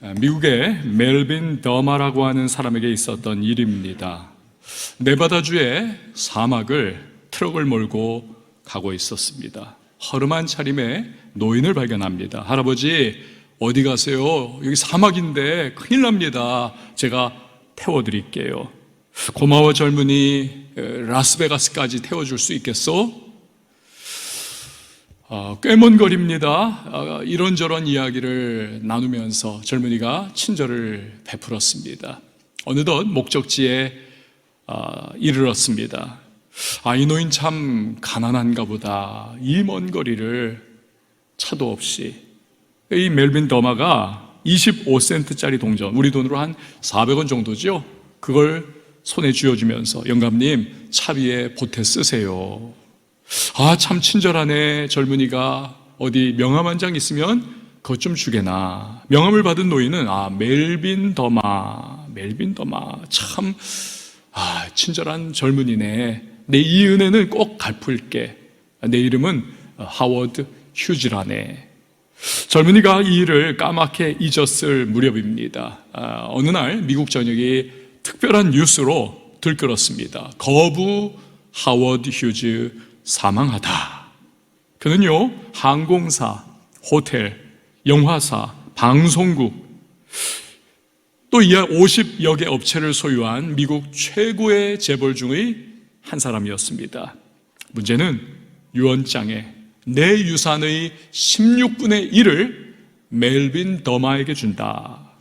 미국의 멜빈 더마라고 하는 사람에게 있었던 일입니다. 네바다주의 사막을 트럭을 몰고 가고 있었습니다. 허름한 차림의 노인을 발견합니다. 할아버지, 어디 가세요? 여기 사막인데 큰일 납니다. 제가 태워드릴게요. 고마워 젊은이, 라스베가스까지 태워줄 수 있겠어? 꽤 먼 거리입니다. 이런저런 이야기를 나누면서 젊은이가 친절을 베풀었습니다. 어느덧 목적지에 이르렀습니다. 이 노인 참 가난한가 보다. 이 먼 거리를 차도 없이. 이 멜빈 더마가 25센트짜리 동전, 우리 돈으로 한 400원 정도죠. 그걸 손에 쥐어주면서 영감님, 차 위에 보태 쓰세요. 참 친절하네. 젊은이가 어디 명함 한 장 있으면 그것 좀 주게나. 명함을 받은 노인은 멜빈 더마 참 친절한 젊은이네. 내 이 은혜는 꼭 갚을게. 내 이름은 하워드 휴즈라네. 젊은이가 이 일을 까맣게 잊었을 무렵입니다. 어느 날 미국 전역이 특별한 뉴스로 들끓었습니다. 거부 하워드 휴즈 사망하다. 그는요, 항공사, 호텔, 영화사, 방송국, 또 이하 50여 개 업체를 소유한 미국 최고의 재벌 중의 한 사람이었습니다. 문제는 유언장에 내 유산의 16분의 1을 멜빈 더마에게 준다.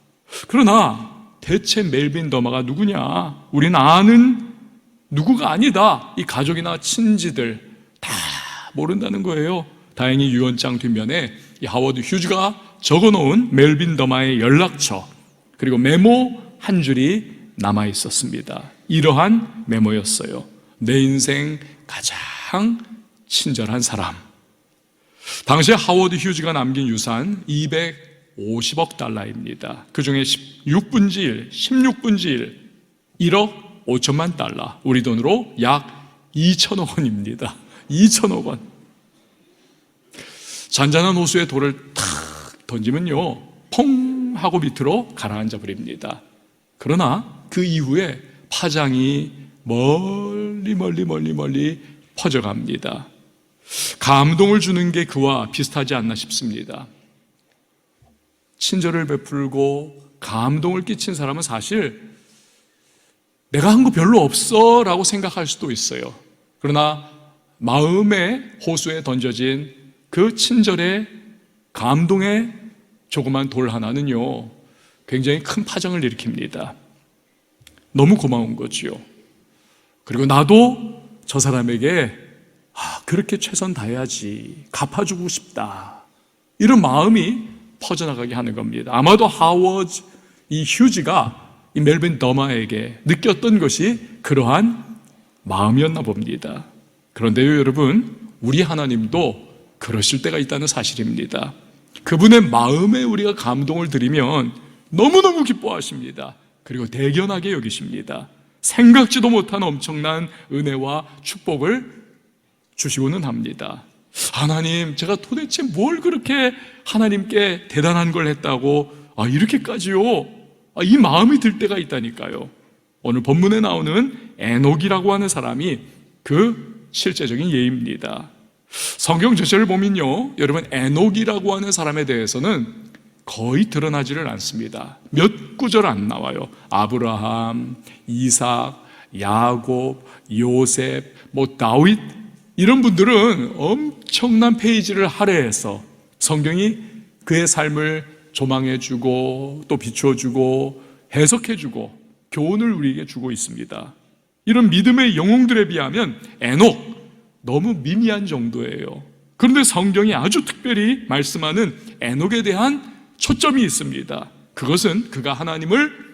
그러나 대체 멜빈 더마가 누구냐? 우린 아는 누구가 아니다. 이 가족이나 친지들 다 모른다는 거예요. 다행히 유언장 뒷면에 이 하워드 휴즈가 적어놓은 멜빈 더마의 연락처, 그리고 메모 한 줄이 남아 있었습니다. 이러한 메모였어요. 내 인생 가장 친절한 사람. 당시에 하워드 휴즈가 남긴 유산 250억 달러입니다. 그 중에 16분지 1, 1억 5천만 달러, 우리 돈으로 약 2천억 원입니다. 2천억 원. 잔잔한 호수에 돌을 탁 던지면요, 퐁 하고 밑으로 가라앉아 버립니다. 그러나 그 이후에 파장이 멀리 퍼져갑니다. 감동을 주는 게 그와 비슷하지 않나 싶습니다. 친절을 베풀고 감동을 끼친 사람은 사실 내가 한 거 별로 없어 라고 생각할 수도 있어요. 그러나 마음의 호수에 던져진 그 친절의 감동의 조그만 돌 하나는요, 굉장히 큰 파장을 일으킵니다. 너무 고마운 거지요. 그리고 나도 저 사람에게 그렇게 최선 다해야지, 갚아주고 싶다, 이런 마음이 퍼져나가게 하는 겁니다. 아마도 하워드 이 휴즈가 이 멜빈 더마에게 느꼈던 것이 그러한 마음이었나 봅니다. 그런데요, 여러분, 우리 하나님도 그러실 때가 있다는 사실입니다. 그분의 마음에 우리가 감동을 드리면 너무너무 기뻐하십니다. 그리고 대견하게 여기십니다. 생각지도 못한 엄청난 은혜와 축복을 주시고는 합니다. 하나님, 제가 도대체 뭘 그렇게 하나님께 대단한 걸 했다고 이렇게까지요? 이 마음이 들 때가 있다니까요. 오늘 본문에 나오는 에녹이라고 하는 사람이 그 실제적인 예입니다. 성경 전체를 보면요, 여러분, 에녹이라고 하는 사람에 대해서는 거의 드러나지를 않습니다. 몇 구절 안 나와요. 아브라함, 이삭, 야곱, 요셉, 다윗, 이런 분들은 엄청난 페이지를 할애해서 성경이 그의 삶을 조망해주고 또 비추어주고 해석해주고 교훈을 우리에게 주고 있습니다. 이런 믿음의 영웅들에 비하면 에녹 너무 미미한 정도예요. 그런데 성경이 아주 특별히 말씀하는 에녹에 대한 초점이 있습니다. 그것은 그가 하나님을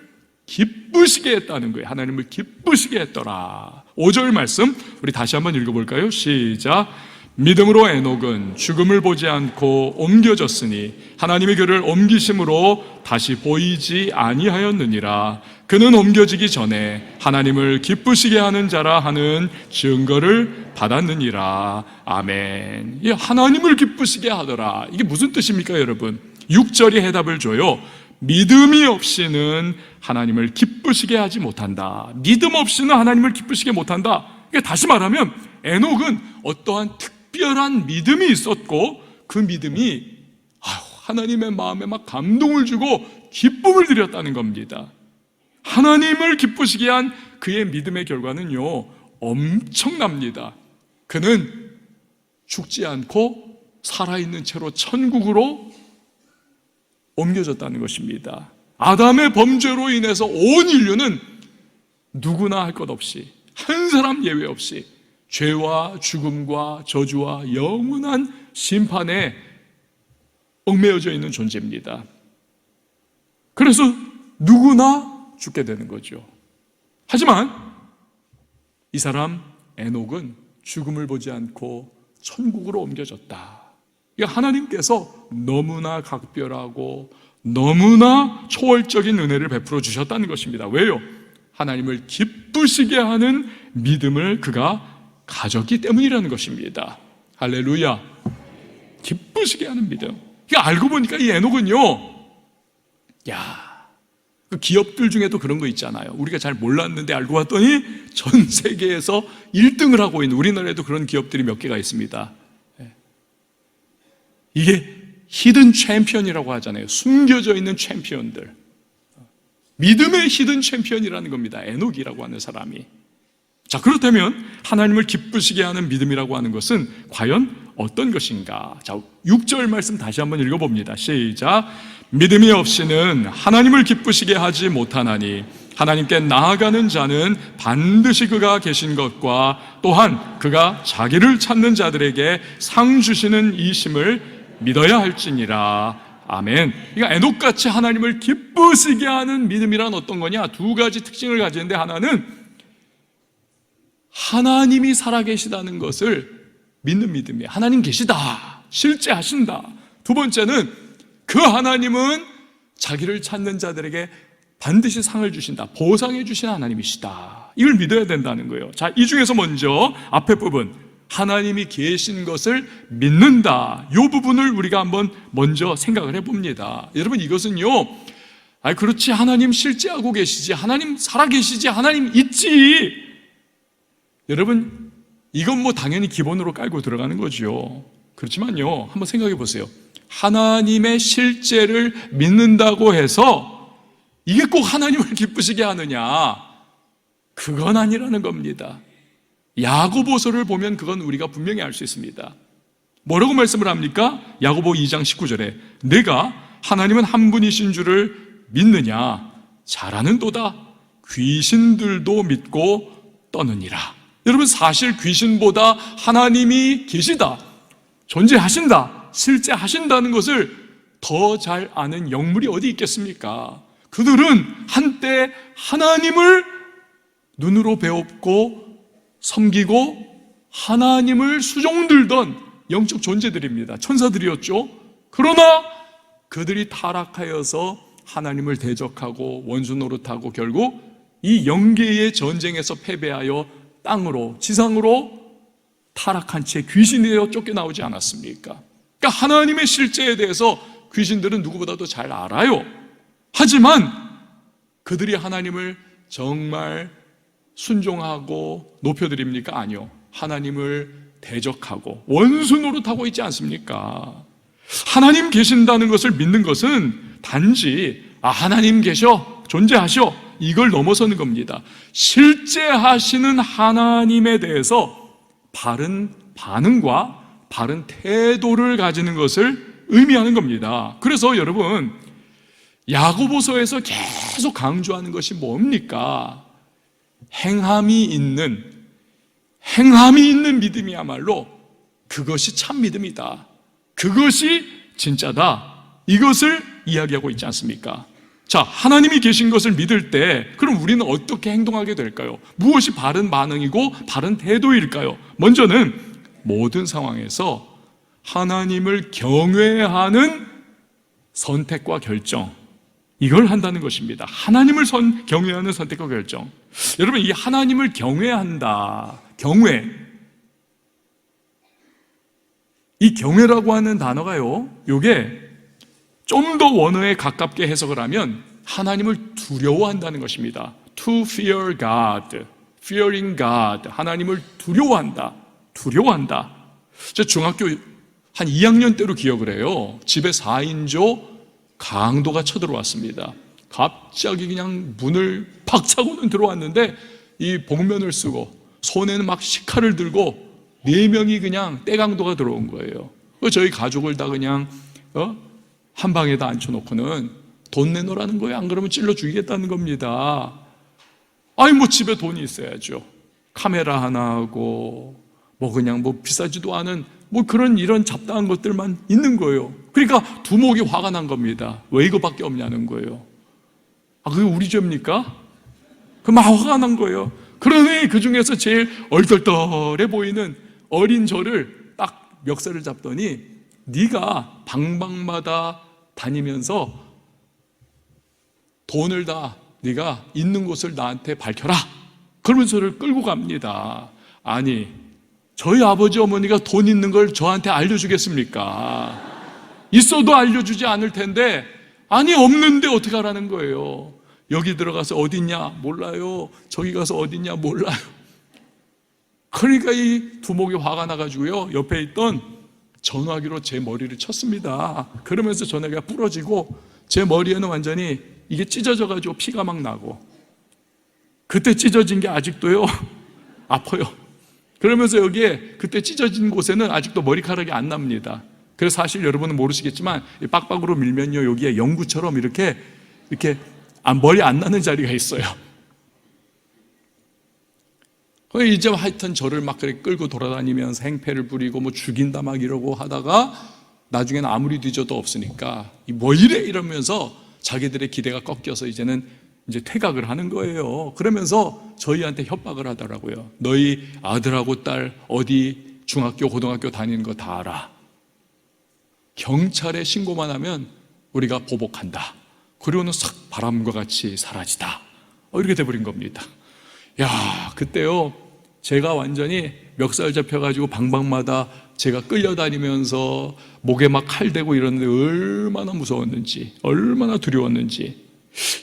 기쁘시게 했다는 거예요. 하나님을 기쁘시게 했더라. 5절 말씀 우리 다시 한번 읽어볼까요? 시작. 믿음으로 에녹은 죽음을 보지 않고 옮겨졌으니 하나님의 그를 옮기심으로 다시 보이지 아니하였느니라. 그는 옮겨지기 전에 하나님을 기쁘시게 하는 자라 하는 증거를 받았느니라. 아멘. 하나님을 기쁘시게 하더라. 이게 무슨 뜻입니까, 여러분? 6절이 해답을 줘요. 믿음이 없이는 하나님을 기쁘시게 하지 못한다. 믿음 없이는 하나님을 기쁘시게 못한다. 그러니까 다시 말하면 에녹은 어떠한 특별한 믿음이 있었고 그 믿음이 하나님의 마음에 막 감동을 주고 기쁨을 드렸다는 겁니다. 하나님을 기쁘시게 한 그의 믿음의 결과는요, 엄청납니다. 그는 죽지 않고 살아있는 채로 천국으로 옮겨졌다는 것입니다. 아담의 범죄로 인해서 온 인류는 누구나 할 것 없이, 한 사람 예외 없이 죄와 죽음과 저주와 영원한 심판에 얽매여져 있는 존재입니다. 그래서 누구나 죽게 되는 거죠. 하지만 이 사람 에녹은 죽음을 보지 않고 천국으로 옮겨졌다. 하나님께서 너무나 각별하고 너무나 초월적인 은혜를 베풀어 주셨다는 것입니다. 왜요? 하나님을 기쁘시게 하는 믿음을 그가 가졌기 때문이라는 것입니다. 할렐루야. 기쁘시게 하는 믿음. 알고 보니까 이 에녹은요, 그 기업들 중에도 그런 거 있잖아요. 우리가 잘 몰랐는데 알고 봤더니 전 세계에서 1등을 하고 있는, 우리나라에도 그런 기업들이 몇 개가 있습니다. 이게 히든 챔피언이라고 하잖아요. 숨겨져 있는 챔피언들. 믿음의 히든 챔피언이라는 겁니다. 에녹이라고 하는 사람이. 자, 그렇다면 하나님을 기쁘시게 하는 믿음이라고 하는 것은 과연 어떤 것인가? 자, 6절 말씀 다시 한번 읽어봅니다. 시작. 믿음이 없이는 하나님을 기쁘시게 하지 못하나니 하나님께 나아가는 자는 반드시 그가 계신 것과 또한 그가 자기를 찾는 자들에게 상 주시는 이심을 믿어야 할지니라. 아멘. 그러니까 에녹같이 하나님을 기쁘시게 하는 믿음이란 어떤 거냐? 두 가지 특징을 가지는데, 하나는 하나님이 살아계시다는 것을 믿는 믿음이에요. 하나님 계시다, 실제 하신다. 두 번째는 그 하나님은 자기를 찾는 자들에게 반드시 상을 주신다, 보상해 주신 하나님이시다. 이걸 믿어야 된다는 거예요. 자, 이 중에서 먼저 앞에 부분, 하나님이 계신 것을 믿는다, 이 부분을 우리가 한번 먼저 생각을 해봅니다. 여러분, 이것은요, 그렇지, 하나님 실제하고 계시지, 하나님 살아계시지, 하나님 있지. 여러분, 이건 뭐 당연히 기본으로 깔고 들어가는 거죠. 그렇지만요, 한번 생각해 보세요. 하나님의 실제를 믿는다고 해서 이게 꼭 하나님을 기쁘시게 하느냐? 그건 아니라는 겁니다. 야고보서를 보면 그건 우리가 분명히 알 수 있습니다. 뭐라고 말씀을 합니까? 야고보 2장 19절에 내가 하나님은 한 분이신 줄을 믿느냐? 잘하는도다. 귀신들도 믿고 떠느니라. 여러분, 사실 귀신보다 하나님이 계시다, 존재하신다, 실제 하신다는 것을 더 잘 아는 영물이 어디 있겠습니까? 그들은 한때 하나님을 눈으로 배웠고 섬기고 하나님을 수종들던 영적 존재들입니다. 천사들이었죠. 그러나 그들이 타락하여서 하나님을 대적하고 원수 노릇하고 결국 이 영계의 전쟁에서 패배하여 땅으로, 지상으로 타락한 채 귀신이 되어 쫓겨나오지 않았습니까? 그러니까 하나님의 실제에 대해서 귀신들은 누구보다도 잘 알아요. 하지만 그들이 하나님을 정말 순종하고 높여드립니까? 아니요. 하나님을 대적하고 원수 노릇하고 있지 않습니까? 하나님 계신다는 것을 믿는 것은 단지 하나님 계셔, 존재하셔, 이걸 넘어서는 겁니다. 실제 하시는 하나님에 대해서 바른 반응과 바른 태도를 가지는 것을 의미하는 겁니다. 그래서 여러분, 야고보서에서 계속 강조하는 것이 뭡니까? 행함이 있는 믿음이야말로 그것이 참 믿음이다, 그것이 진짜다, 이것을 이야기하고 있지 않습니까? 자, 하나님이 계신 것을 믿을 때 그럼 우리는 어떻게 행동하게 될까요? 무엇이 바른 반응이고 바른 태도일까요? 먼저는 모든 상황에서 하나님을 경외하는 선택과 결정, 이걸 한다는 것입니다. 하나님을 경외하는 선택과 결정. 여러분, 이 하나님을 경외한다, 경외, 이 경외라고 하는 단어가요, 요게 좀 더 원어에 가깝게 해석을 하면 하나님을 두려워한다는 것입니다. To fear God, fearing God, 하나님을 두려워한다. 제가 중학교 한 2학년 때로 기억을 해요. 집에 4인조 강도가 쳐들어왔습니다. 갑자기 그냥 문을 팍 차고는 들어왔는데 이 복면을 쓰고 손에는 막 식칼을 들고 4명이 그냥 떼강도가 들어온 거예요. 저희 가족을 다 그냥 한 방에다 앉혀놓고는 돈 내놓으라는 거예요. 안 그러면 찔러 죽이겠다는 겁니다. 아니 뭐 집에 돈이 있어야죠. 카메라 하나 하고 뭐 그냥 뭐 비싸지도 않은 뭐 이런 잡다한 것들만 있는 거예요. 그러니까 두목이 화가 난 겁니다. 왜 이거밖에 없냐는 거예요. 그게 우리 죄입니까? 막 화가 난 거예요. 그러니 그 중에서 제일 얼떨떨해 보이는 어린 저를 딱 멱살을 잡더니 네가 방방마다 다니면서 돈을 다 네가 있는 곳을 나한테 밝혀라. 그러면서 저를 끌고 갑니다. 아니 저희 아버지 어머니가 돈 있는 걸 저한테 알려주겠습니까? 있어도 알려주지 않을 텐데 아니 없는데 어떻게 하라는 거예요. 여기 들어가서 어딨냐? 몰라요. 저기 가서 어딨냐? 몰라요. 그러니까 이 두목이 화가 나가지고요 옆에 있던 전화기로 제 머리를 쳤습니다. 그러면서 전화기가 부러지고 제 머리에는 완전히 이게 찢어져가지고 피가 막 나고 그때 찢어진 게 아직도요 아파요. 그러면서 여기에 그때 찢어진 곳에는 아직도 머리카락이 안 납니다. 그래서 사실 여러분은 모르시겠지만 빡빡으로 밀면요 여기에 연구처럼 이렇게 머리 안 나는 자리가 있어요. 이제 하여튼 저를 막 그렇게 끌고 돌아다니면서 행패를 부리고 뭐 죽인다 막 이러고 하다가 나중에는 아무리 뒤져도 없으니까 뭐 이래 이러면서 자기들의 기대가 꺾여서 이제는 이제 퇴각을 하는 거예요. 그러면서 저희한테 협박을 하더라고요. 너희 아들하고 딸 어디 중학교 고등학교 다니는 거 다 알아. 경찰에 신고만 하면 우리가 보복한다. 그리고는 싹 바람과 같이 사라지다. 이렇게 돼버린 겁니다. 야, 그때요 제가 완전히 멱살 잡혀가지고 방방마다 제가 끌려다니면서 목에 막 칼 대고 이러는데 얼마나 무서웠는지, 얼마나 두려웠는지.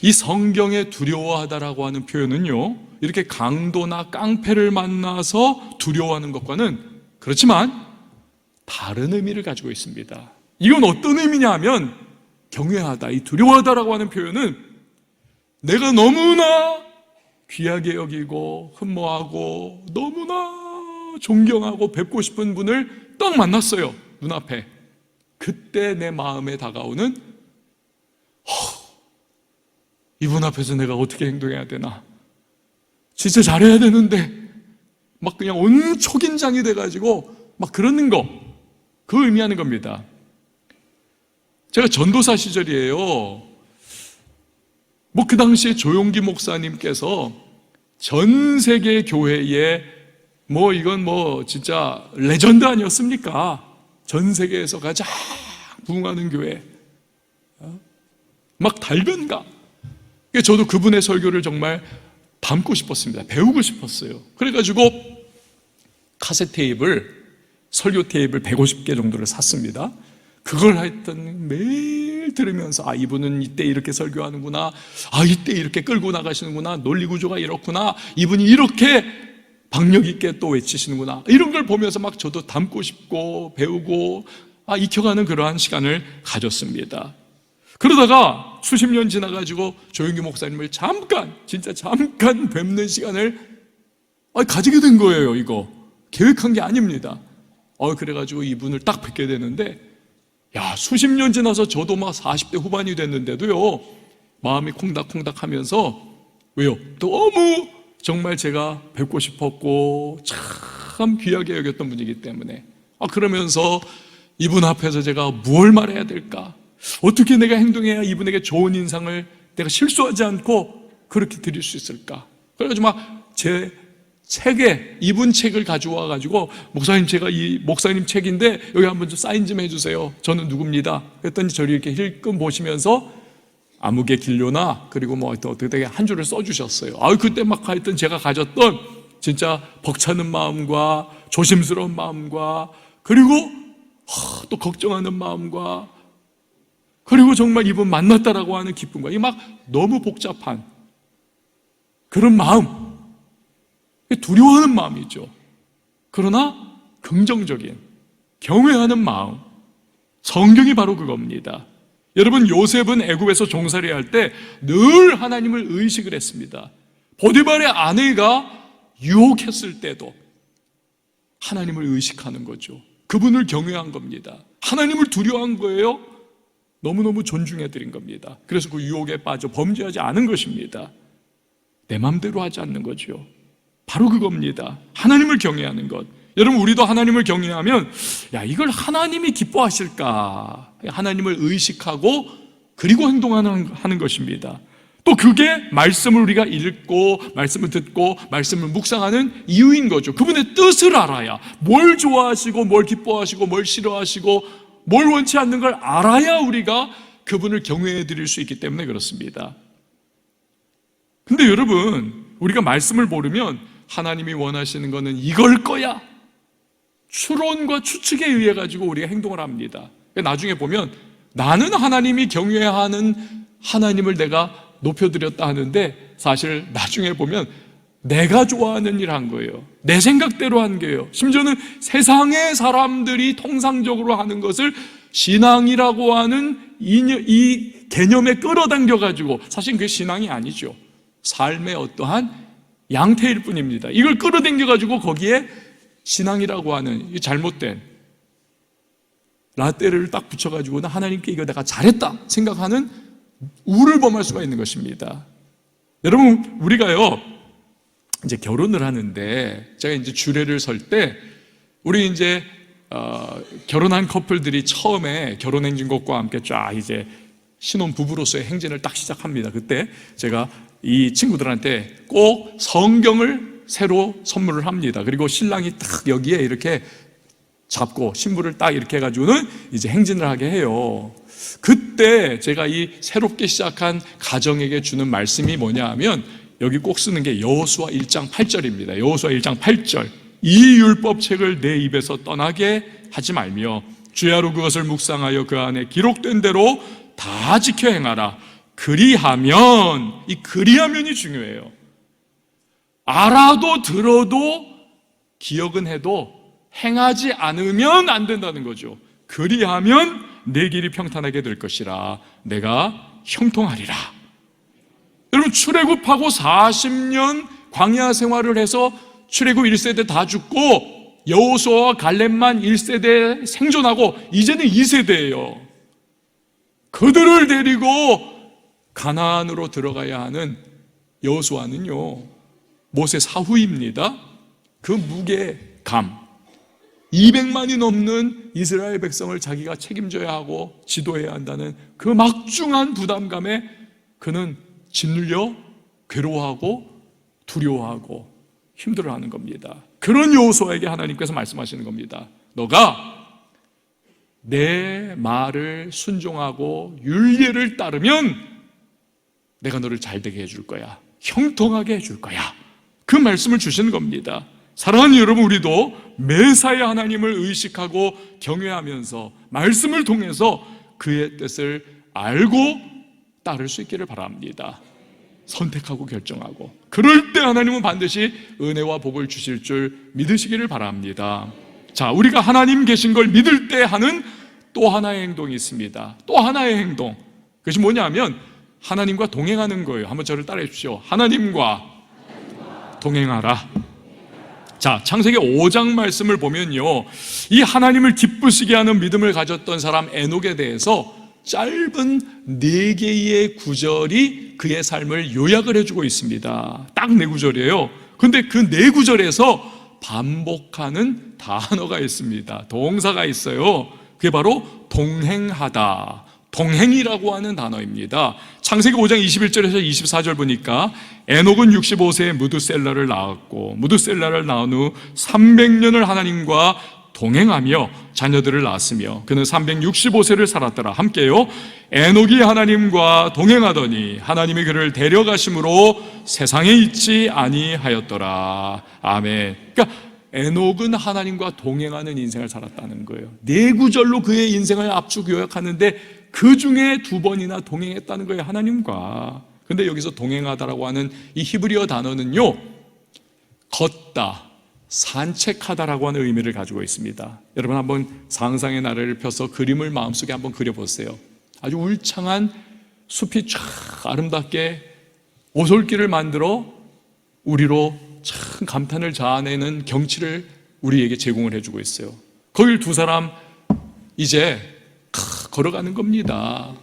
이 성경에 두려워하다라고 하는 표현은요 이렇게 강도나 깡패를 만나서 두려워하는 것과는 그렇지만 다른 의미를 가지고 있습니다. 이건 어떤 의미냐 하면 경외하다, 이 두려워하다라고 하는 표현은 내가 너무나 귀하게 여기고 흠모하고 너무나 존경하고 뵙고 싶은 분을 딱 만났어요. 눈앞에. 그때 내 마음에 다가오는 이분 앞에서 내가 어떻게 행동해야 되나, 진짜 잘해야 되는데 막 그냥 온 초긴장이 돼가지고 막 그러는 거, 그 의미하는 겁니다. 제가 전도사 시절이에요. 뭐 그 당시에 조용기 목사님께서 전 세계 교회에 뭐 이건 뭐 진짜 레전드 아니었습니까? 전 세계에서 가장 부흥하는 교회, 막 달변가. 저도 그분의 설교를 정말 담고 싶었습니다. 배우고 싶었어요. 그래가지고 카세트 테이프를, 설교 테이프를 150개 정도를 샀습니다. 그걸 하여튼 매일 들으면서 이분은 이때 이렇게 설교하는구나, 이때 이렇게 끌고 나가시는구나, 논리 구조가 이렇구나, 이분이 이렇게 박력 있게 또 외치시는구나, 이런 걸 보면서 막 저도 담고 싶고 배우고 익혀가는 그러한 시간을 가졌습니다. 그러다가 수십 년 지나가지고 조용기 목사님을 진짜 잠깐 뵙는 시간을 가지게 된 거예요. 이거 계획한 게 아닙니다. 그래가지고 이분을 딱 뵙게 되는데, 수십 년 지나서 저도 막 40대 후반이 됐는데도요 마음이 콩닥콩닥 하면서, 왜요? 너무 정말 제가 뵙고 싶었고 참 귀하게 여겼던 분이기 때문에. 그러면서 이분 앞에서 제가 무엇을 말해야 될까, 어떻게 내가 행동해야 이분에게 좋은 인상을 내가 실수하지 않고 그렇게 드릴 수 있을까. 그래가지고 막 제 책에, 이분 책을 가져와 가지고, 목사님 제가 이 목사님 책인데 여기 한번 좀 사인 좀 해주세요, 저는 누굽니다. 그랬더니 저를 이렇게 힐끔 보시면서 암흑의 진료나 그리고 뭐 어떻게 한 줄을 써주셨어요. 그때 막 하여튼 제가 가졌던 진짜 벅차는 마음과 조심스러운 마음과 그리고 또 걱정하는 마음과 그리고 정말 이분 만났다라고 하는 기쁨과 이 막 너무 복잡한 그런 마음, 두려워하는 마음이죠. 그러나 긍정적인 경외하는 마음, 성경이 바로 그겁니다. 여러분, 요셉은 애굽에서 종살이 할 때 늘 하나님을 의식을 했습니다. 보디발의 아내가 유혹했을 때도 하나님을 의식하는 거죠. 그분을 경외한 겁니다. 하나님을 두려워한 거예요. 너무너무 존중해드린 겁니다. 그래서 그 유혹에 빠져 범죄하지 않은 것입니다. 내 맘대로 하지 않는 거죠. 바로 그겁니다. 하나님을 경외하는 것. 여러분, 우리도 하나님을 경외하면 이걸 하나님이 기뻐하실까? 하나님을 의식하고 그리고 행동하는 것입니다. 또 그게 말씀을 우리가 읽고 말씀을 듣고 말씀을 묵상하는 이유인 거죠. 그분의 뜻을 알아야, 뭘 좋아하시고 뭘 기뻐하시고 뭘 싫어하시고 뭘 원치 않는 걸 알아야 우리가 그분을 경외해 드릴 수 있기 때문에 그렇습니다. 근데 여러분, 우리가 말씀을 모르면 하나님이 원하시는 것은 이걸 거야, 추론과 추측에 의해 가지고 우리가 행동을 합니다. 나중에 보면 나는 하나님이 경외하는 하나님을 내가 높여드렸다 하는데 사실 나중에 보면 내가 좋아하는 일 한 거예요. 내 생각대로 한 거예요. 심지어는 세상의 사람들이 통상적으로 하는 것을 신앙이라고 하는 이 개념에 끌어당겨가지고, 사실 그게 신앙이 아니죠. 삶의 어떠한 양태일 뿐입니다. 이걸 끌어당겨가지고 거기에 신앙이라고 하는 이 잘못된 라떼를 딱 붙여가지고 나 하나님께 이거 내가 잘했다 생각하는 우를 범할 수가 있는 것입니다. 여러분, 우리가요 이제 결혼을 하는데, 제가 이제 주례를 설 때 우리 이제 결혼한 커플들이 처음에 결혼행진곡과 함께 쫙 이제 신혼 부부로서의 행진을 딱 시작합니다. 그때 제가 이 친구들한테 꼭 성경을 새로 선물을 합니다. 그리고 신랑이 딱 여기에 이렇게 잡고 신부를 딱 이렇게 해가지고는 이제 행진을 하게 해요. 그때 제가 이 새롭게 시작한 가정에게 주는 말씀이 뭐냐 하면, 여기 꼭 쓰는 게 여호수아 1장 8절입니다. 여호수아 1장 8절. 이 율법책을 내 입에서 떠나게 하지 말며 주야로 그것을 묵상하여 그 안에 기록된 대로 다 지켜 행하라. 그리하면, 이 그리하면이 중요해요. 알아도 들어도 기억은 해도 행하지 않으면 안 된다는 거죠. 그리하면 내 길이 평탄하게 될 것이라 내가 형통하리라. 여러분, 출애굽하고 40년 광야 생활을 해서 출애굽 1세대 다 죽고 여호수아와 갈렙만 1세대 생존하고 이제는 2세대예요. 그들을 데리고 가나안으로 들어가야 하는 여호수아는요, 모세 사후입니다. 그 무게감, 200만이 넘는 이스라엘 백성을 자기가 책임져야 하고 지도해야 한다는 그 막중한 부담감에 그는 짓눌려 괴로워하고 두려워하고 힘들어하는 겁니다. 그런 여호수아에게 하나님께서 말씀하시는 겁니다. 너가 내 말을 순종하고 율례를 따르면 내가 너를 잘되게 해줄 거야, 형통하게 해줄 거야. 그 말씀을 주시는 겁니다. 사랑하는 여러분, 우리도 매사에 하나님을 의식하고 경외하면서 말씀을 통해서 그의 뜻을 알고 따를 수 있기를 바랍니다. 선택하고 결정하고, 그럴 때 하나님은 반드시 은혜와 복을 주실 줄 믿으시기를 바랍니다. 자, 우리가 하나님 계신 걸 믿을 때 하는 또 하나의 행동이 있습니다. 또 하나의 행동, 그것이 뭐냐면 하나님과 동행하는 거예요. 한번 저를 따라해 주십시오. 하나님과 동행하라. 자, 창세기 5장 말씀을 보면요, 이 하나님을 기쁘시게 하는 믿음을 가졌던 사람 에녹에 대해서 짧은 4개의 구절이 그의 삶을 요약을 해주고 있습니다. 딱 4구절이에요. 근데 그 4구절에서 반복하는 단어가 있습니다. 동사가 있어요. 그게 바로 동행하다, 동행이라고 하는 단어입니다. 창세기 5장 21절에서 24절 보니까 에녹은 65세에 무드셀라를 낳았고 무드셀라를 낳은 후 300년을 하나님과 동행하며 자녀들을 낳았으며 그는 365세를 살았더라. 함께요. 에녹이 하나님과 동행하더니 하나님이 그를 데려가심으로 세상에 있지 아니하였더라. 아멘. 그러니까 에녹은 하나님과 동행하는 인생을 살았다는 거예요. 4구절로 그의 인생을 압축 요약하는데 그 중에 2번이나 동행했다는 거예요, 하나님과. 근데 여기서 동행하다라고 하는 이 히브리어 단어는요, 걷다, 산책하다라고 하는 의미를 가지고 있습니다. 여러분 한번 상상의 나래를 펴서 그림을 마음속에 한번 그려보세요. 아주 울창한 숲이 쫙 아름답게 오솔길을 만들어 우리로 참 감탄을 자아내는 경치를 우리에게 제공을 해주고 있어요. 거길 2 사람 이제 걸어가는 겁니다.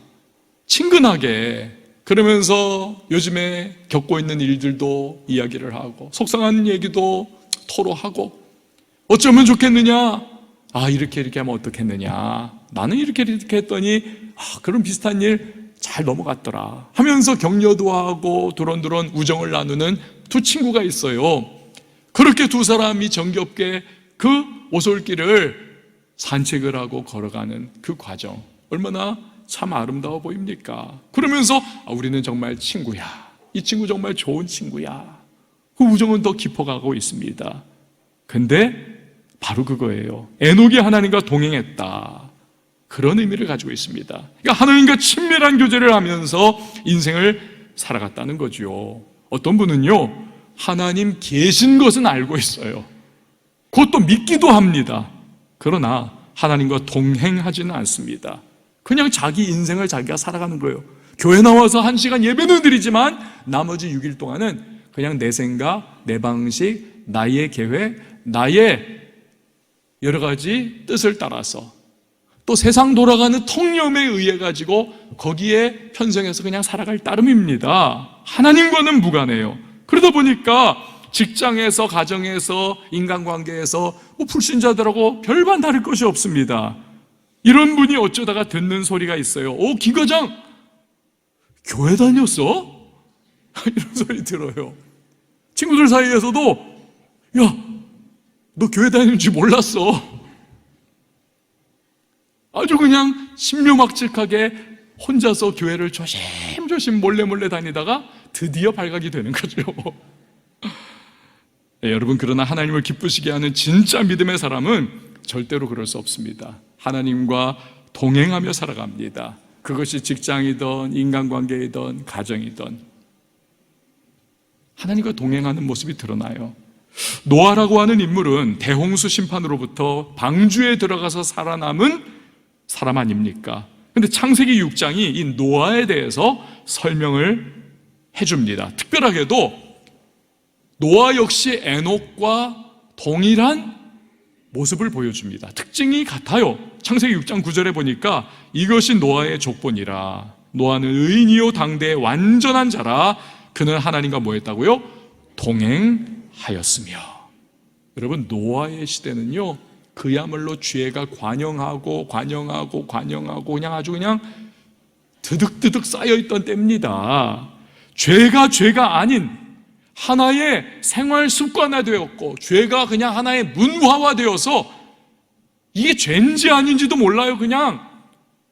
친근하게. 그러면서 요즘에 겪고 있는 일들도 이야기를 하고 속상한 얘기도 토로하고, 어쩌면 좋겠느냐, 이렇게 하면 어떻겠느냐, 나는 이렇게 했더니 그런 비슷한 일 잘 넘어갔더라 하면서 격려도 하고 두런두런 우정을 나누는 2 친구가 있어요. 그렇게 2 사람이 정겹게 그 오솔길을 산책을 하고 걸어가는 그 과정, 얼마나 참 아름다워 보입니까? 그러면서 우리는 정말 친구야, 이 친구 정말 좋은 친구야, 그 우정은 더 깊어가고 있습니다. 근데 바로 그거예요. 에녹이 하나님과 동행했다, 그런 의미를 가지고 있습니다. 그러니까 하나님과 친밀한 교제를 하면서 인생을 살아갔다는 거죠. 어떤 분은요, 하나님 계신 것은 알고 있어요. 그것도 믿기도 합니다. 그러나 하나님과 동행하지는 않습니다. 그냥 자기 인생을 자기가 살아가는 거예요. 교회 나와서 1시간 예배는 드리지만 나머지 6일 동안은 그냥 내 생각, 내 방식, 나의 계획, 나의 여러 가지 뜻을 따라서, 또 세상 돌아가는 통념에 의해 가지고 거기에 편성해서 그냥 살아갈 따름입니다. 하나님과는 무관해요. 그러다 보니까 직장에서, 가정에서, 인간관계에서 불신자들하고 별반 다를 것이 없습니다. 이런 분이 어쩌다가 듣는 소리가 있어요. 김 과장, 교회 다녔어? 이런 소리 들어요. 친구들 사이에서도, 야, 너 교회 다니는지 몰랐어. 아주 그냥 신묘막측하게 혼자서 교회를 조심조심 몰래 다니다가 드디어 발각이 되는 거죠. 네, 여러분, 그러나 하나님을 기쁘시게 하는 진짜 믿음의 사람은 절대로 그럴 수 없습니다. 하나님과 동행하며 살아갑니다. 그것이 직장이든 인간관계이든 가정이든 하나님과 동행하는 모습이 드러나요. 노아라고 하는 인물은 대홍수 심판으로부터 방주에 들어가서 살아남은 사람 아닙니까? 근데 창세기 6장이 이 노아에 대해서 설명을 해줍니다. 특별하게도 노아 역시 에녹과 동일한 모습을 보여줍니다. 특징이 같아요. 창세기 6장 9절에 보니까 이것이 노아의 족보니라. 노아는 의인이요 당대의 완전한 자라. 그는 하나님과 뭐 했다고요? 동행하였으며. 여러분, 노아의 시대는요, 그야말로 죄가 관영하고 그냥 아주 그냥 드득드득 쌓여있던 때입니다. 죄가 아닌 하나의 생활 습관화되었고, 죄가 그냥 하나의 문화화되어서 이게 죄인지 아닌지도 몰라요.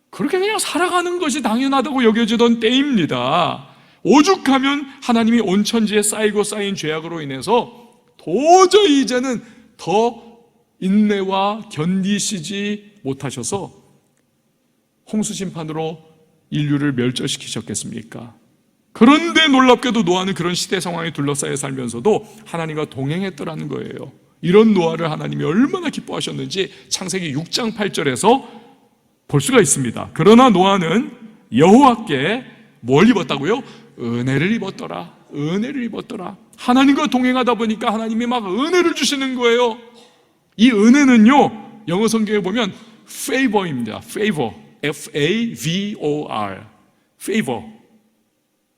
그렇게 그냥 살아가는 것이 당연하다고 여겨지던 때입니다. 오죽하면 하나님이 온 천지에 쌓이고 쌓인 죄악으로 인해서 도저히 이제는 더 인내와 견디시지 못하셔서 홍수 심판으로 인류를 멸절시키셨겠습니까? 그런데 놀랍게도 노아는 그런 시대 상황에 둘러싸여 살면서도 하나님과 동행했더라는 거예요. 이런 노아를 하나님이 얼마나 기뻐하셨는지 창세기 6장 8절에서 볼 수가 있습니다. 그러나 노아는 여호와께 뭘 입었다고요? 은혜를 입었더라. 은혜를 입었더라. 하나님과 동행하다 보니까 하나님이 막 은혜를 주시는 거예요. 이 은혜는요, 영어 성경에 보면 favor입니다. favor, F-A-V-O-R, favor.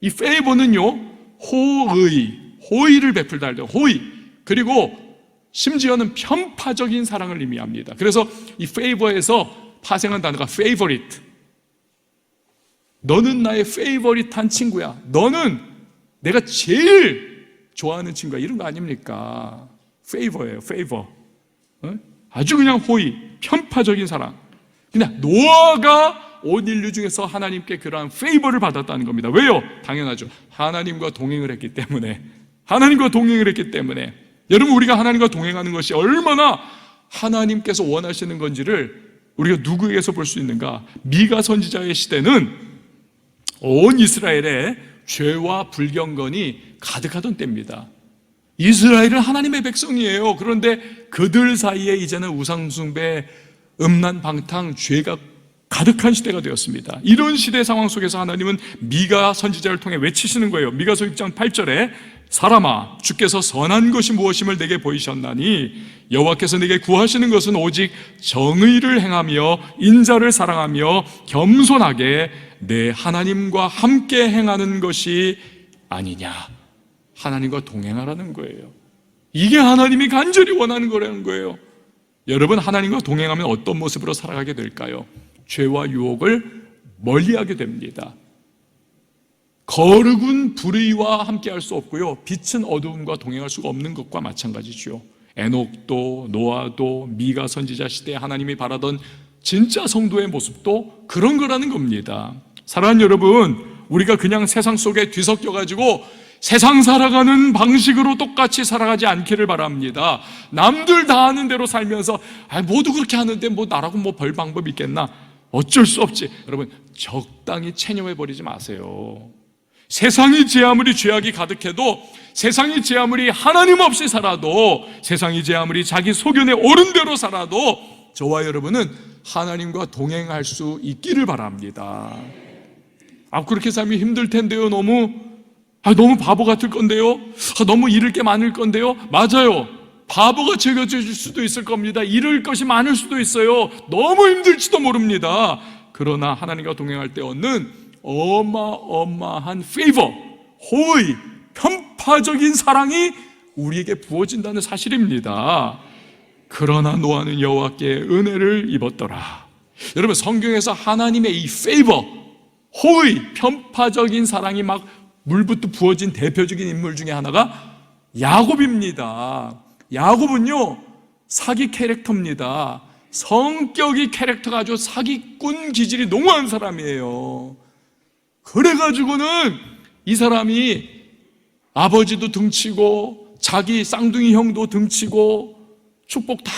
이 favor는요, 호의를 베풀다 할 때 호의, 그리고 심지어는 편파적인 사랑을 의미합니다. 그래서 이 favor에서 파생한 단어가 favorite. 너는 나의 favorite한 친구야. 너는 내가 제일 좋아하는 친구야. 이런 거 아닙니까? favor예요, favor. 아주 그냥 호의, 편파적인 사랑. 그냥 노아가 온 인류 중에서 하나님께 그러한 페이버를 받았다는 겁니다. 왜요? 당연하죠. 하나님과 동행을 했기 때문에. 하나님과 동행을 했기 때문에. 여러분, 우리가 하나님과 동행하는 것이 얼마나 하나님께서 원하시는 건지를 우리가 누구에게서 볼 수 있는가? 미가 선지자의 시대는 온 이스라엘에 죄와 불경건이 가득하던 때입니다. 이스라엘은 하나님의 백성이에요. 그런데 그들 사이에 이제는 우상숭배, 음란방탕, 죄가 가득한 시대가 되었습니다. 이런 시대 상황 속에서 하나님은 미가 선지자를 통해 외치시는 거예요. 미가서 6장 8절에 사람아, 주께서 선한 것이 무엇임을 내게 보이셨나니 여호와께서 내게 구하시는 것은 오직 정의를 행하며 인자를 사랑하며 겸손하게 내 하나님과 함께 행하는 것이 아니냐. 하나님과 동행하라는 거예요. 이게 하나님이 간절히 원하는 거라는 거예요. 여러분, 하나님과 동행하면 어떤 모습으로 살아가게 될까요? 죄와 유혹을 멀리하게 됩니다. 거룩은 불의와 함께할 수 없고요, 빛은 어두움과 동행할 수가 없는 것과 마찬가지죠. 에녹도 노아도 미가 선지자 시대에 하나님이 바라던 진짜 성도의 모습도 그런 거라는 겁니다. 사랑하는 여러분, 우리가 그냥 세상 속에 뒤섞여가지고 세상 살아가는 방식으로 똑같이 살아가지 않기를 바랍니다. 남들 다 하는 대로 살면서 모두 그렇게 하는데 뭐 나라고 뭐 벌 방법 있겠나? 어쩔 수 없지. 여러분, 적당히 체념해버리지 마세요. 세상이 제 아무리 죄악이 가득해도, 세상이 제 아무리 하나님 없이 살아도, 세상이 제 아무리 자기 소견에 옳은 대로 살아도 저와 여러분은 하나님과 동행할 수 있기를 바랍니다. 그렇게 살면 힘들 텐데요. 너무 바보 같을 건데요. 너무 잃을 게 많을 건데요. 맞아요. 바보같이 여겨질 수도 있을 겁니다. 잃을 것이 많을 수도 있어요. 너무 힘들지도 모릅니다. 그러나 하나님과 동행할 때 얻는 어마어마한 페이버, 호의, 편파적인 사랑이 우리에게 부어진다는 사실입니다. 그러나 노아는 여호와께 은혜를 입었더라. 여러분, 성경에서 하나님의 이 페이버, 호의, 편파적인 사랑이 막 물부터 부어진 대표적인 인물 중에 하나가 야곱입니다. 야곱은요, 사기 캐릭터입니다. 성격이 캐릭터가 아주 사기꾼 기질이 농후한 사람이에요. 그래가지고는 이 사람이 아버지도 등치고 자기 쌍둥이 형도 등치고 축복 다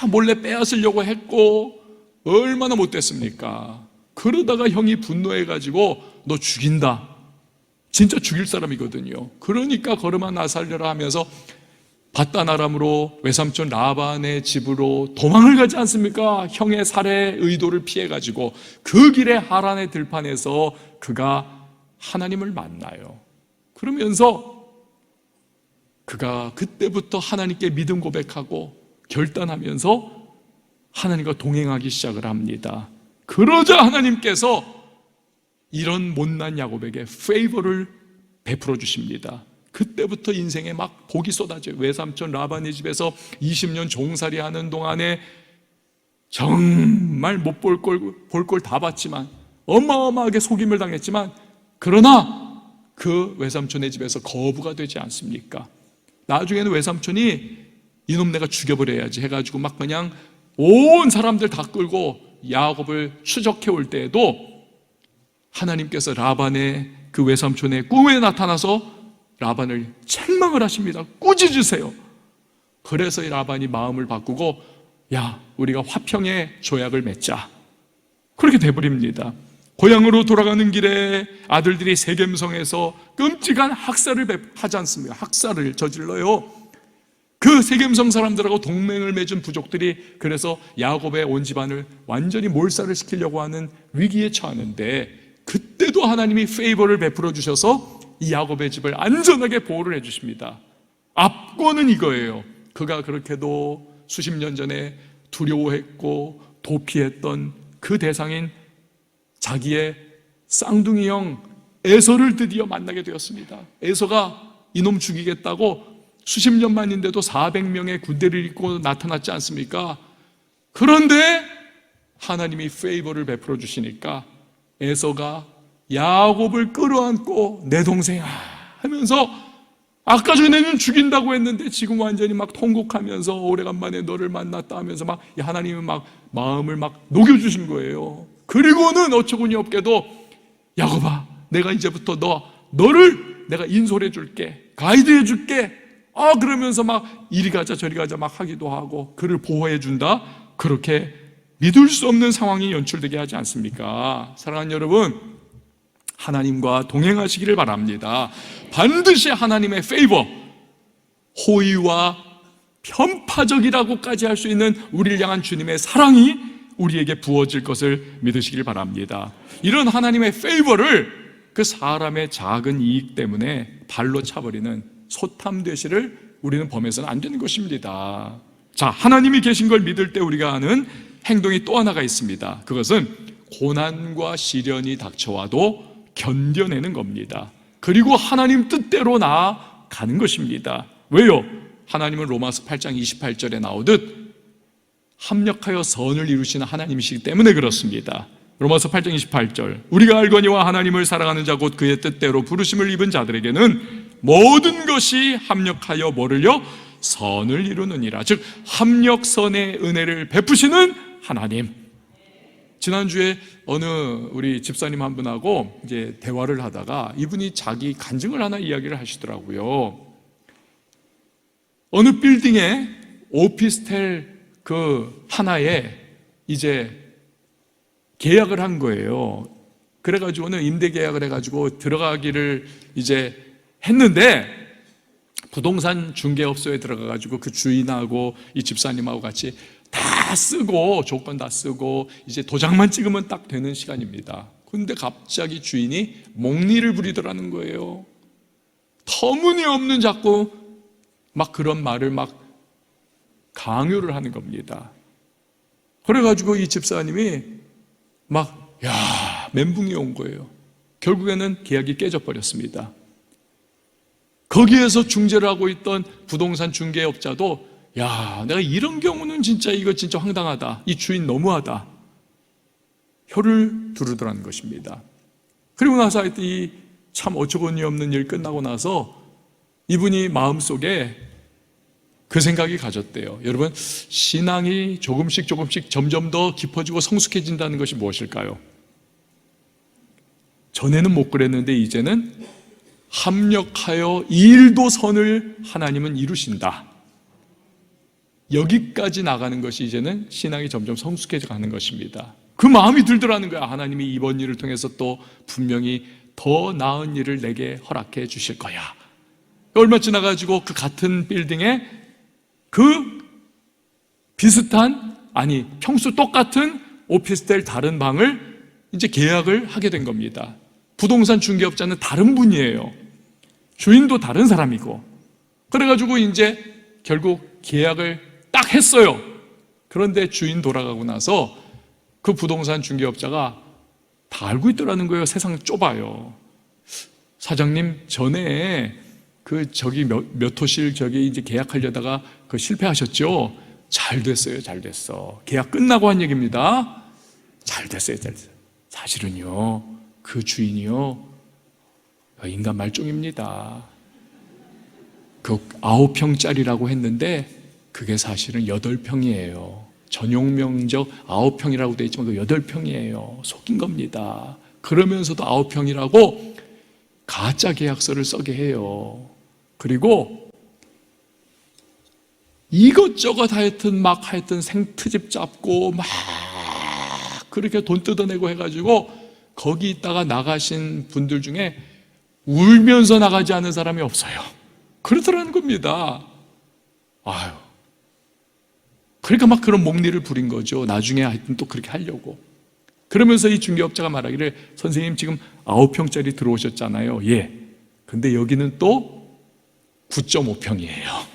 몰래 빼앗으려고 했고 얼마나 못됐습니까? 그러다가 형이 분노해가지고 너 죽인다. 진짜 죽일 사람이거든요. 그러니까 걸음아 나 살려라 하면서 밧단아람으로 외삼촌 라반의 집으로 도망을 가지 않습니까? 형의 살해 의도를 피해가지고 그 길에 하란의 들판에서 그가 하나님을 만나요. 그러면서 그가 그때부터 하나님께 믿음 고백하고 결단하면서 하나님과 동행하기 시작을 합니다. 그러자 하나님께서 이런 못난 야곱에게 페이버를 베풀어 주십니다. 그때부터 인생에 막 복이 쏟아져요. 외삼촌 라반의 집에서 20년 종살이 하는 동안에 정말 못 볼 걸 다 봤지만, 어마어마하게 속임을 당했지만, 그러나 그 외삼촌의 집에서 거부가 되지 않습니까? 나중에는 외삼촌이 이놈 내가 죽여버려야지 해가지고 막 그냥 온 사람들 다 끌고 야곱을 추적해 올 때에도 하나님께서 라반의 그 외삼촌의 꿈에 나타나서 라반을 책망을 하십니다. 꾸짖으세요. 그래서 라반이 마음을 바꾸고 야, 우리가 화평의 조약을 맺자. 그렇게 돼버립니다. 고향으로 돌아가는 길에 아들들이 세겜성에서 끔찍한 학살을 하지 않습니까? 학살을 저질러요. 그 세겜성 사람들하고 동맹을 맺은 부족들이 그래서 야곱의 온 집안을 완전히 몰살을 시키려고 하는 위기에 처하는데, 그때도 하나님이 페이버를 베풀어 주셔서 이 야곱의 집을 안전하게 보호를 해주십니다. 압권은 이거예요. 그가 그렇게도 수십 년 전에 두려워했고 도피했던 그 대상인 자기의 쌍둥이 형 에서를 드디어 만나게 되었습니다. 에서가 이놈 죽이겠다고 수십 년 만인데도 400명의 군대를 입고 나타났지 않습니까? 그런데 하나님이 페이버를 베풀어 주시니까 에서가 야곱을 끌어안고 내 동생아 하면서 아까 전에는 죽인다고 했는데 지금 완전히 막 통곡하면서 오래간만에 너를 만났다 하면서 막 하나님은 막 마음을 막 녹여주신 거예요. 그리고는 어처구니 없게도 야곱아, 내가 이제부터 너를 내가 인솔해 줄게, 가이드해 줄게. 그러면서 막 이리 가자 저리 가자 막 하기도 하고 그를 보호해 준다. 그렇게 믿을 수 없는 상황이 연출되게 하지 않습니까? 사랑하는 여러분, 하나님과 동행하시기를 바랍니다. 반드시 하나님의 페이버, 호의와 편파적이라고까지 할 수 있는 우리를 향한 주님의 사랑이 우리에게 부어질 것을 믿으시길 바랍니다. 이런 하나님의 페이버를 그 사람의 작은 이익 때문에 발로 차버리는 소탐되시를 우리는 범해서는 안 되는 것입니다. 자, 하나님이 계신 걸 믿을 때 우리가 하는 행동이 또 하나가 있습니다. 그것은 고난과 시련이 닥쳐와도 견뎌내는 겁니다. 그리고 하나님 뜻대로 나아가는 것입니다. 왜요? 하나님은 로마서 8장 28절에 나오듯 합력하여 선을 이루시는 하나님이시기 때문에 그렇습니다. 로마서 8장 28절, 우리가 알거니와 하나님을 사랑하는 자 곧 그의 뜻대로 부르심을 입은 자들에게는 모든 것이 합력하여 뭐를요? 선을 이루느니라. 즉 합력선의 은혜를 베푸시는 하나님. 지난주에 어느 우리 집사님 한 분하고 이제 대화를 하다가 이분이 자기 간증을 하나 이야기를 하시더라고요. 어느 빌딩에 오피스텔 그 하나에 이제 계약을 한 거예요. 그래가지고는 임대 계약을 해가지고 들어가기를 이제 했는데 부동산 중개업소에 들어가가지고 그 주인하고 이 집사님하고 같이 다 쓰고 조건 다 쓰고 이제 도장만 찍으면 딱 되는 시간입니다. 근데 갑자기 주인이 목리를 부리더라는 거예요. 터무니없는 자꾸 막 그런 말을 막 강요를 하는 겁니다. 그래가지고 이 집사님이 막 멘붕이 온 거예요. 결국에는 계약이 깨져버렸습니다. 거기에서 중재를 하고 있던 부동산 중개업자도 내가 이런 경우는 진짜 이거 진짜 황당하다. 이 주인 너무하다. 혀를 두르더라는 것입니다. 그리고 나서 이 참 어처구니 없는 일 끝나고 나서 이분이 마음속에 그 생각이 가졌대요. 여러분, 신앙이 조금씩 점점 더 깊어지고 성숙해진다는 것이 무엇일까요? 전에는 못 그랬는데 이제는 합력하여 일도 선을 하나님은 이루신다. 여기까지 나가는 것이 이제는 신앙이 점점 성숙해져 가는 것입니다. 그 마음이 들더라는 거야. 하나님이 이번 일을 통해서 또 분명히 더 나은 일을 내게 허락해 주실 거야. 얼마 지나가지고 그 같은 빌딩에 그 비슷한, 아니 평수 똑같은 오피스텔 다른 방을 이제 계약을 하게 된 겁니다. 부동산 중개업자는 다른 분이에요. 주인도 다른 사람이고. 그래가지고 이제 결국 계약을 딱 했어요. 그런데 주인 돌아가고 나서 그 부동산 중개업자가 다 알고 있더라는 거예요. 세상 좁아요. 사장님, 전에 저기 몇 호실 저기 이제 계약하려다가 실패하셨죠? 잘 됐어요, 잘 됐어. 계약 끝나고 한 얘기입니다. 잘 됐어요, 잘 됐어요. 사실은요, 그 주인이요, 인간 말종입니다. 그 9평짜리라고 했는데 그게 사실은 8평이에요. 전용 면적 9평이라고 되어 있지만 그 8평이에요. 속인 겁니다. 그러면서도 9평이라고 가짜 계약서를 써게 해요. 그리고 이것저것 하여튼 생트집 잡고 막 그렇게 돈 뜯어내고 해가지고 거기 있다가 나가신 분들 중에 울면서 나가지 않은 사람이 없어요. 그렇더라는 겁니다. 아유. 그러니까 막 그런 목리를 부린 거죠. 나중에 하여튼 또 그렇게 하려고. 그러면서 이 중개업자가 말하기를, 선생님 지금 9평짜리 들어오셨잖아요. 예. 근데 여기는 또 9.5평이에요.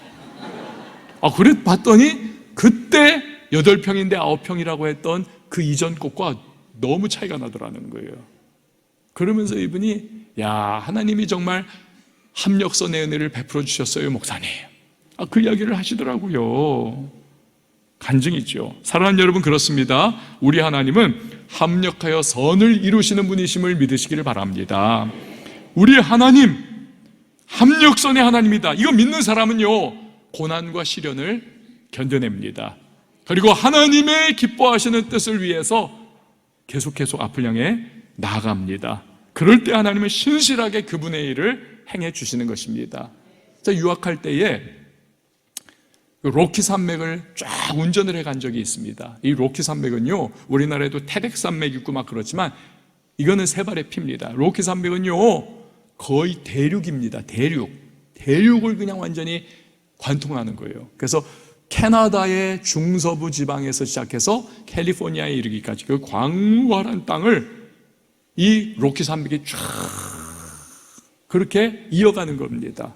그래 봤더니 그때 8평인데 9평이라고 했던 그 이전 곳과 너무 차이가 나더라는 거예요. 그러면서 이분이 하나님이 정말 합력선의 은혜를 베풀어 주셨어요, 목사님. 그 이야기를 하시더라고요. 간증이죠. 사랑하는 여러분, 그렇습니다. 우리 하나님은 합력하여 선을 이루시는 분이심을 믿으시기를 바랍니다. 우리 하나님, 합력선의 하나님이다. 이거 믿는 사람은요, 고난과 시련을 견뎌냅니다. 그리고 하나님의 기뻐하시는 뜻을 위해서 계속 앞을 향해 나아갑니다. 그럴 때 하나님은 신실하게 그분의 일을 행해 주시는 것입니다. 유학할 때에 로키 산맥을 쫙 운전을 해간 적이 있습니다. 이 로키 산맥은요, 우리나라에도 태백 산맥 있고 막 그렇지만 이거는 세 발의 피입니다. 로키 산맥은요 거의 대륙입니다. 대륙을 그냥 완전히 관통하는 거예요. 그래서 캐나다의 중서부 지방에서 시작해서 캘리포니아에 이르기까지 그 광활한 땅을 이 로키 산맥이 쫙 그렇게 이어가는 겁니다.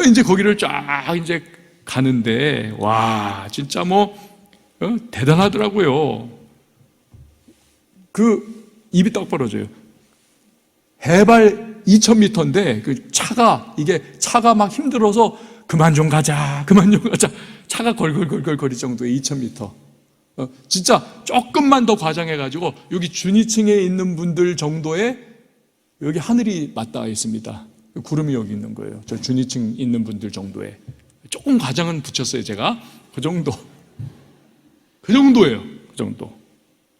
이제 거기를 쫙 이제 가는데 와 진짜 대단하더라고요. 그 입이 떡 벌어져요. 해발 2000m인데 그 차가 막 힘들어서 그만 좀 가자 차가 걸걸걸 정도의 2000m. 진짜 조금만 더 과장해가지고 여기 준위층에 있는 분들 정도의 여기 하늘이 맞닿아 있습니다. 구름이 여기 있는 거예요. 저 준위층 있는 분들 정도에. 조금 과장은 붙였어요, 제가. 그 정도예요. 그 정도.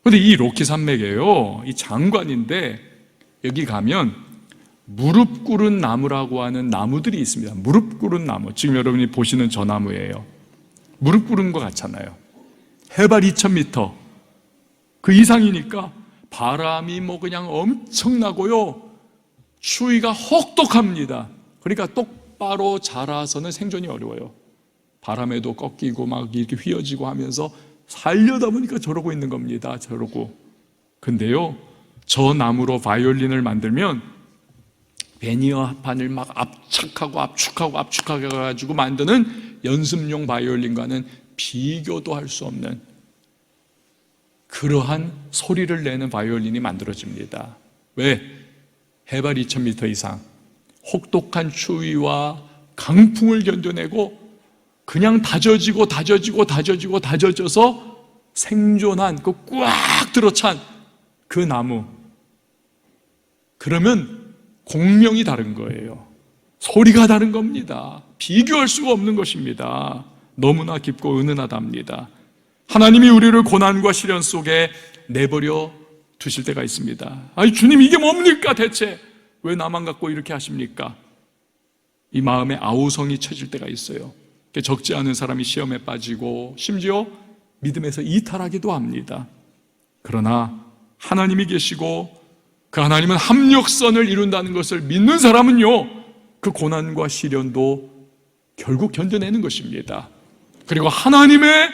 근데 이 로키 산맥이에요. 이 장관인데 여기 가면 무릎 꿇은 나무라고 하는 나무들이 있습니다. 무릎 꿇은 나무. 지금 여러분이 보시는 저 나무예요. 무릎 꿇은 것 같잖아요. 해발 2000m. 그 이상이니까 바람이 그냥 엄청나고요. 추위가 혹독합니다. 그러니까 똑바로 자라서는 생존이 어려워요. 바람에도 꺾이고 막 이렇게 휘어지고 하면서 살려다 보니까 저러고 있는 겁니다. 저러고. 근데요, 저 나무로 바이올린을 만들면 베니어 합판을 막 압축하고 해가지고 만드는 연습용 바이올린과는 비교도 할 수 없는 그러한 소리를 내는 바이올린이 만들어집니다. 왜? 해발 2000m 이상 혹독한 추위와 강풍을 견뎌내고 그냥 다져져서 생존한 그 꽉 들어찬 그 나무. 그러면 공명이 다른 거예요. 소리가 다른 겁니다. 비교할 수가 없는 것입니다. 너무나 깊고 은은하답니다. 하나님이 우리를 고난과 시련 속에 내버려 두실 때가 있습니다. 아니 주님 이게 뭡니까 대체? 왜 나만 갖고 이렇게 하십니까? 이 마음에 아우성이 쳐질 때가 있어요. 적지 않은 사람이 시험에 빠지고 심지어 믿음에서 이탈하기도 합니다. 그러나 하나님이 계시고 그 하나님은 합력선을 이룬다는 것을 믿는 사람은요, 그 고난과 시련도 결국 견뎌내는 것입니다. 그리고 하나님의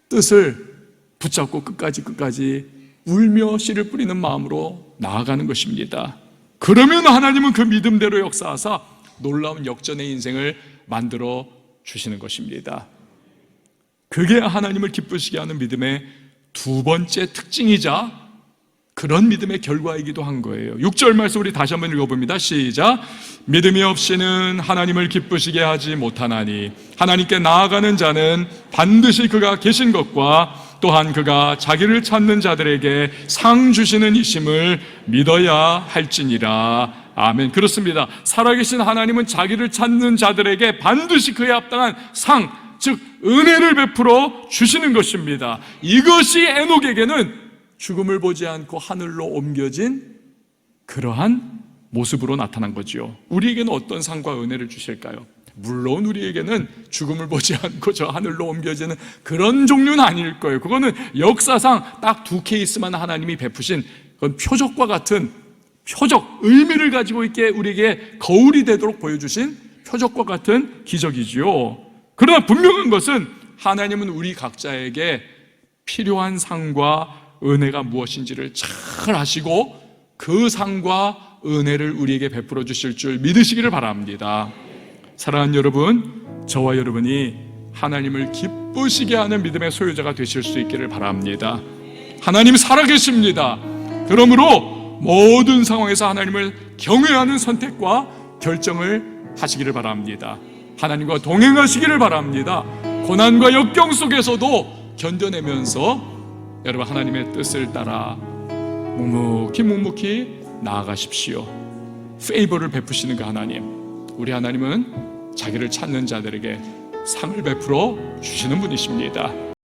뜻을 붙잡고 끝까지 울며 씨를 뿌리는 마음으로 나아가는 것입니다. 그러면 하나님은 그 믿음대로 역사하사 놀라운 역전의 인생을 만들어 주시는 것입니다. 그게 하나님을 기쁘시게 하는 믿음의 두 번째 특징이자 그런 믿음의 결과이기도 한 거예요. 6절 말씀 우리 다시 한번 읽어봅니다. 시작. 믿음이 없이는 하나님을 기쁘시게 하지 못하나니 하나님께 나아가는 자는 반드시 그가 계신 것과 또한 그가 자기를 찾는 자들에게 상 주시는 이심을 믿어야 할지니라. 아멘. 그렇습니다. 살아계신 하나님은 자기를 찾는 자들에게 반드시 그에 합당한 상, 즉 은혜를 베풀어 주시는 것입니다. 이것이 에녹에게는 죽음을 보지 않고 하늘로 옮겨진 그러한 모습으로 나타난 거지요. 우리에게는 어떤 상과 은혜를 주실까요? 물론 우리에게는 죽음을 보지 않고 저 하늘로 옮겨지는 그런 종류는 아닐 거예요. 그거는 역사상 딱 두 케이스만 하나님이 베푸신 그건 표적과 같은 의미를 가지고 있게 우리에게 거울이 되도록 보여주신 표적과 같은 기적이지요. 그러나 분명한 것은 하나님은 우리 각자에게 필요한 상과 은혜가 무엇인지를 잘 아시고 그 상과 은혜를 우리에게 베풀어 주실 줄 믿으시기를 바랍니다. 사랑하는 여러분, 저와 여러분이 하나님을 기쁘시게 하는 믿음의 소유자가 되실 수 있기를 바랍니다. 하나님 살아계십니다. 그러므로 모든 상황에서 하나님을 경외하는 선택과 결정을 하시기를 바랍니다. 하나님과 동행하시기를 바랍니다. 고난과 역경 속에서도 견뎌내면서 여러분 하나님의 뜻을 따라 묵묵히 나아가십시오. 페이버를 베푸시는 그 하나님, 우리 하나님은 자기를 찾는 자들에게 상을 베풀어 주시는 분이십니다.